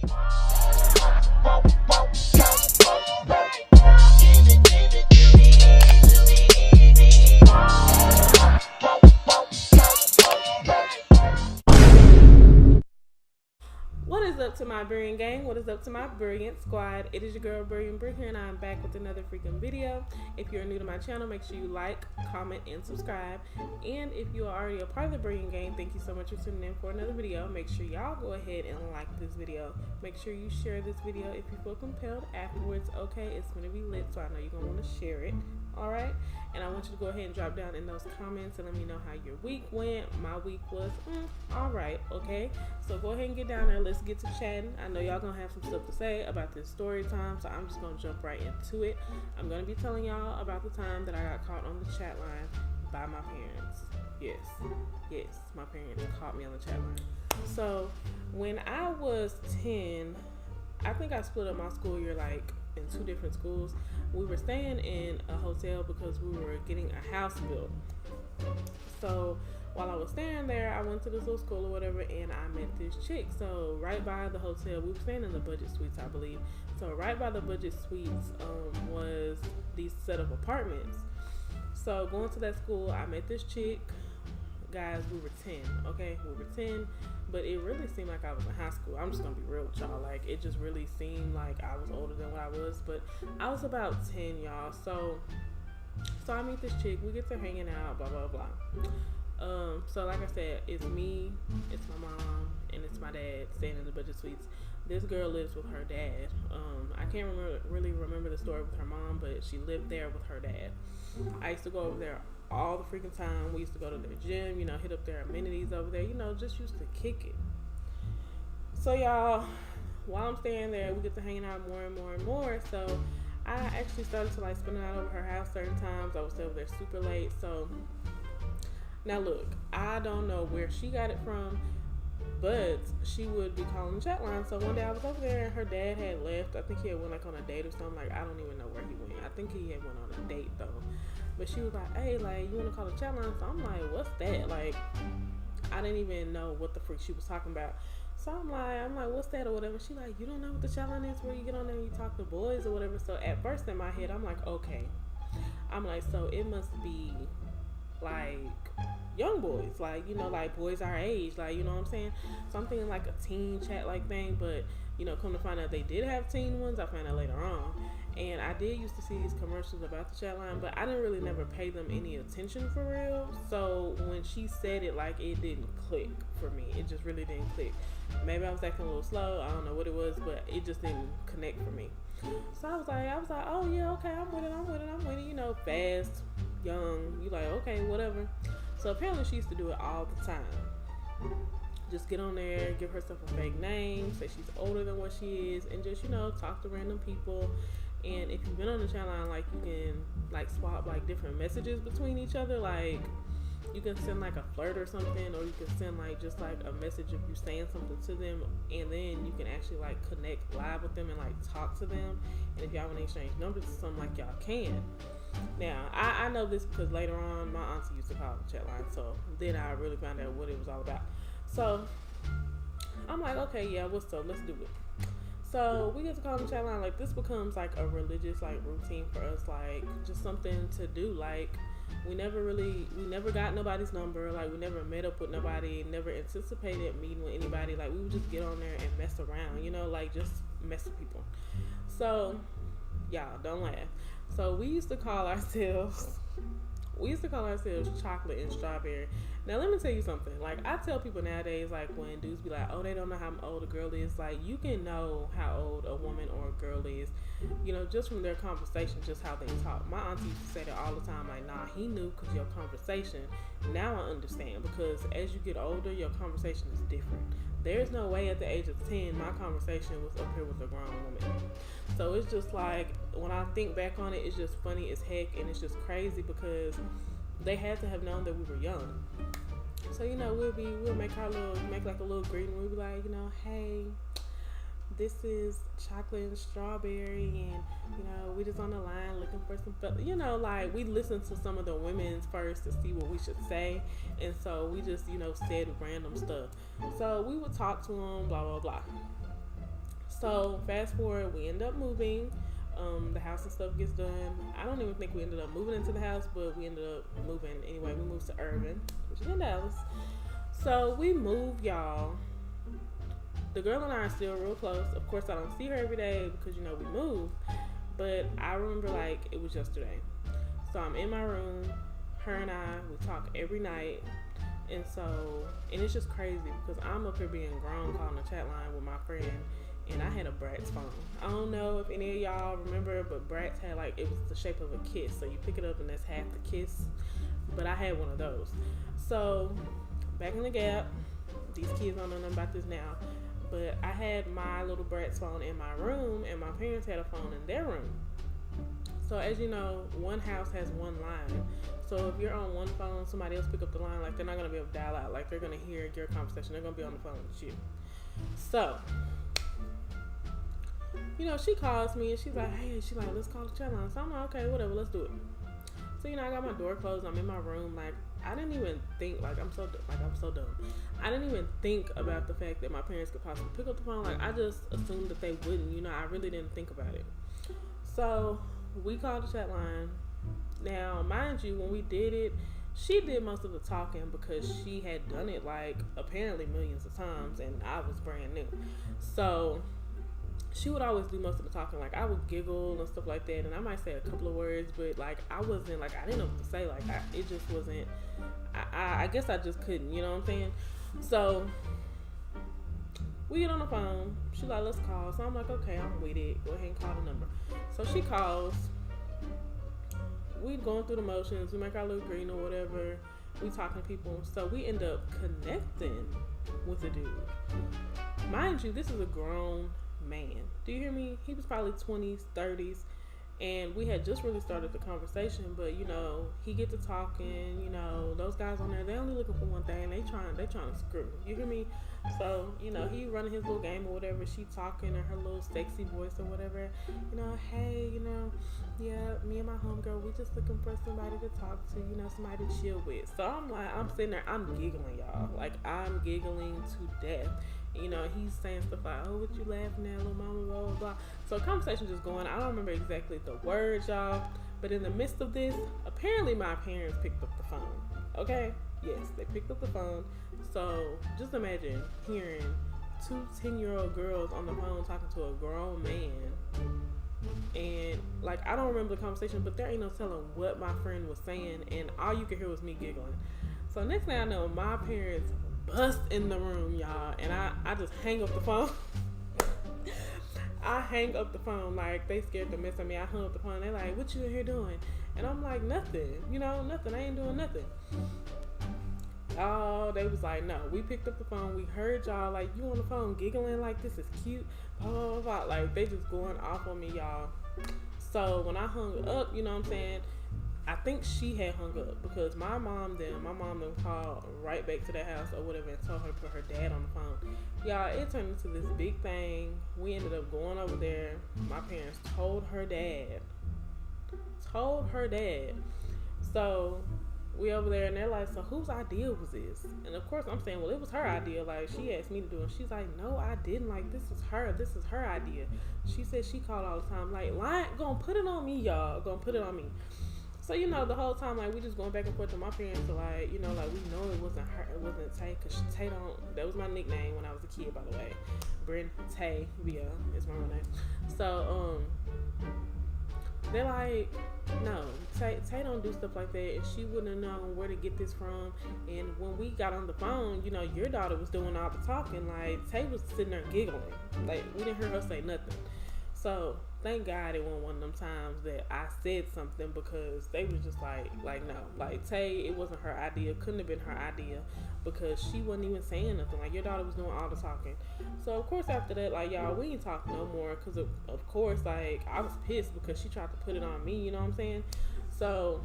What is up to my brilliant gang? What is up to my brilliant squad? It is your girl Brilliant Brie here, and I'm back with another freaking video. If you're new to my channel, make sure you like, comment, and subscribe. And if you are already a part of the brilliant gang, thank you so much for tuning in for another video. Make sure y'all go ahead and like this video. Make sure you share this video if you feel compelled afterwards. Okay, it's gonna be lit, so I know you're gonna want to share it. Alright, and I want you to go ahead and drop down in those comments and let me know how your week went. My week was alright, okay? So go ahead and get down there. Let's get to chatting. I know y'all gonna have some stuff to say about this story time, so I'm just gonna jump right into it. I'm gonna be telling y'all about the time that I got caught on the chat line by my parents. Yes, my parents caught me on the chat line. So when I was 10, I think I split up my school year like in two different schools. We were staying in a hotel because we were getting a house built. So while I was staying there, I went to this little school or whatever, and I met this chick. So right by the hotel, we were staying in the budget suites, I believe. So right by the budget suites was these set of apartments. So going to that school, I met this chick. Guys, we were 10, okay? We were 10, but it really seemed like I was in high school. I'm just gonna be real with y'all. Like, it just really seemed like I was older than what I was, but I was about 10, y'all. So I meet this chick, we get to hanging out, blah, blah, blah. So like I said, it's me, it's my mom, and it's my dad staying in the budget suites. This girl lives with her dad. I can't really remember the story with her mom, but she lived there with her dad. I used to go over there all the freaking time. We used to go to their gym, hit up their amenities over there, just used to kick it. So y'all, while I'm staying there, we get to hanging out more and more and more. So I actually started to like spend the night over her house certain times. I would stay over there super late. So now look, I don't know where she got it from, but she would be calling the chat line. So one day I was over there and her dad had left. I think he had went like on a date or something. Like, I don't even know where he went. I think he had went on a date though. But she was like, hey, like, you want to call the chat line? So I'm like, what's that? Like, I didn't even know what the freak she was talking about. So I'm like, what's that or whatever? She like, you don't know what the chat line is, where you get on there and you talk to boys or whatever. So at first in my head, I'm like, okay. I'm like, so it must be like young boys, like, like boys our age, like, you know what I'm saying? So I'm thinking like a teen chat like thing, but come to find out they did have teen ones. I found out later on. And I did used to see these commercials about the chat line, but I didn't really never pay them any attention for real. So when she said it, like, it didn't click for me. It just really didn't click. Maybe I was acting a little slow. I don't know what it was, but it just didn't connect for me. So I was like, oh yeah, okay, I'm with it. Fast, young. You like, okay, whatever. So apparently she used to do it all the time. Just get on there, give herself a fake name, say she's older than what she is, and just, talk to random people. And if you've been on the chat line, like, you can like swap like different messages between each other. Like, you can send like a flirt or something, or you can send like just like a message of you saying something to them, and then you can actually like connect live with them and like talk to them. And if y'all want to exchange numbers or something, like, y'all can. Now I know this because later on my auntie used to call the chat line, so then I really found out what it was all about. So I'm like, okay, yeah, what's up? Let's do it. So we get to call the chat line. Like, this becomes like a religious like routine for us, like just something to do. Like, we never got nobody's number. Like, we never met up with nobody, never anticipated meeting with anybody. Like, we would just get on there and mess around, like just mess with people. So y'all don't laugh. So we used to call ourselves chocolate and strawberry. Now let me tell you something. Like, I tell people nowadays, like, when dudes be like, oh, they don't know how old a girl is, like, you can know how old a woman or a girl is, just from their conversation, just how they talk. My auntie used to say that all the time, like, nah, he knew because your conversation. Now I understand, because as you get older, your conversation is different. There's no way at the age of 10 my conversation was up here with a grown woman. So it's just like, when I think back on it, it's just funny as heck, and it's just crazy because they had to have known that we were young. So we'll make like a little greeting. We'll be like, hey, this is chocolate and strawberry, and we just on the line looking for some, like, we listened to some of the women's first to see what we should say, and so we just said random stuff. So we would talk to them, blah blah blah. So fast forward, we end up moving. The house and stuff gets done. I don't even think we ended up moving into the house, but we ended up moving anyway. We moved to Irvin, which is in Dallas. So we moved, y'all. The girl and I are still real close. Of course, I don't see her every day because, you know, we moved. But I remember like it was yesterday. So I'm in my room. Her and I, we talk every night. And it's just crazy because I'm up here being grown calling the chat line with my friend. And I had a Bratz phone. I don't know if any of y'all remember, but Bratz had like, it was the shape of a kiss. So you pick it up and that's half the kiss. But I had one of those. So back in the Gap, these kids don't know nothing about this now. But I had my little Bratz phone in my room and my parents had a phone in their room. So as you know, one house has one line. So if you're on one phone, somebody else pick up the line, like they're not going to be able to dial out. Like they're going to hear your conversation. They're going to be on the phone with you. So, you know, she calls me and she's like, hey, let's call the chat line. So I'm like, okay, whatever, let's do it. So, you know, I got my door closed. I'm in my room. Like, I didn't even think, I'm so dumb. I didn't even think about the fact that my parents could possibly pick up the phone. Like, I just assumed that they wouldn't. You know, I really didn't think about it. So, we called the chat line. Now, mind you, when we did it, she did most of the talking because she had done it, like, apparently millions of times, and I was brand new. So, she would always do most of the talking. Like, I would giggle and stuff like that, and I might say a couple of words, but, like, I wasn't, like, I didn't know what to say. Like, it just wasn't, I guess I just couldn't, you know what I'm saying? So, we get on the phone. She's like, let's call. So, I'm like, okay, I'm with it. Go ahead and call the number. So, she calls. We going through the motions. We make our little green or whatever. We talking to people. So, we end up connecting with a dude. Mind you, this is a grown man. Do you hear me? He was probably 20s, 30s, and we had just really started the conversation, but you know, he get to talking, you know, those guys on there, they only looking for one thing, they trying to screw. You hear me? So, you know, he running his little game or whatever, she talking in her little sexy voice or whatever, you know, hey, you know, yeah, me and my homegirl, we just looking for somebody to talk to, you know, somebody to chill with. So I'm like, I'm sitting there, I'm giggling, y'all. Like, I'm giggling to death. You know, he's saying stuff like, oh, what you laughing at, little mama, blah, blah, blah. So conversation just going. I don't remember exactly the words, y'all. But in the midst of this, apparently my parents picked up the phone. Okay? Yes, they picked up the phone. So just imagine hearing two 10-year-old girls on the phone talking to a grown man. And, like, I don't remember the conversation, but there ain't no telling what my friend was saying. And all you could hear was me giggling. So next thing I know, my parents bust in the room, y'all, and I just hang up the phone. I hang up the phone, like, they scared the mess of me. I hung up the phone. They like, what you in here doing? And I'm like, nothing, you know, nothing. I ain't doing nothing. Oh, they was like, no, we picked up the phone. We heard y'all, like, you on the phone giggling like this is cute, blah, blah, blah, blah. Like, they just going off on me, y'all. So when I hung up, you know what I'm saying, I think she had hung up because my mom then called right back to the house or whatever and told her to put her dad on the phone. Y'all, it turned into this big thing. We ended up going over there. My parents told her dad. So we over there and they're like, so whose idea was this? And of course I'm saying, well, it was her idea. Like, she asked me to do it. She's like, no, I didn't. Like, this is her idea. She said she called all the time. Like, gonna put it on me, y'all. Gonna put it on me. So, you know, the whole time, like, we just going back and forth to my parents to, like, you know, like, we know it wasn't her, it wasn't Tay, because Tay that was my nickname when I was a kid, by the way. Bryn Tay Via is my real name. So, they're like, no, Tay don't do stuff like that, and she wouldn't have known where to get this from. And when we got on the phone, you know, your daughter was doing all the talking. Like, Tay was sitting there giggling. Like, we didn't hear her say nothing. So, thank God it wasn't one of them times that I said something because they was just like no. Like, Tay, it wasn't her idea. Couldn't have been her idea because she wasn't even saying nothing. Like, your daughter was doing all the talking. So, of course, after that, like, y'all, we ain't talk no more because, of course, like, I was pissed because she tried to put it on me, you know what I'm saying? So,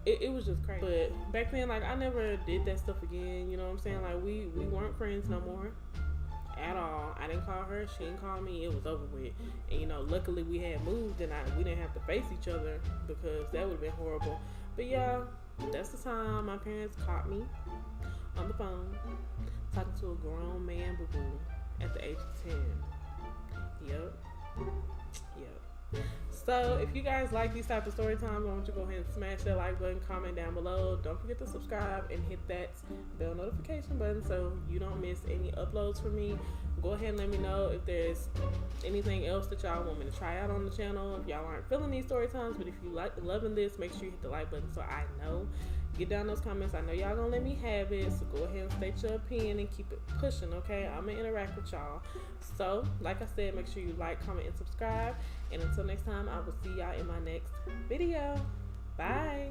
it was just crazy. But back then, like, I never did that stuff again, you know what I'm saying? Like, we weren't friends no more. At all. I didn't call her, she didn't call me, it was over with. And you know, luckily we had moved and we didn't have to face each other because that would have been horrible. But yeah, that's the time my parents caught me on the phone talking to a grown man boo-boo at the age of 10. So if you guys like these type of story times, I want you to go ahead and smash that like button, comment down below. Don't forget to subscribe and hit that bell notification button so you don't miss any uploads from me. Go ahead and let me know if there's anything else that y'all want me to try out on the channel. If y'all aren't feeling these story times, but if you like loving this, make sure you hit the like button so I know. Get down those comments. I know y'all gonna let me have it, so go ahead and state your opinion and keep it pushing, okay? I'm gonna interact with y'all. So, like I said, make sure you like, comment, and subscribe. And until next time, I will see y'all in my next video. Bye.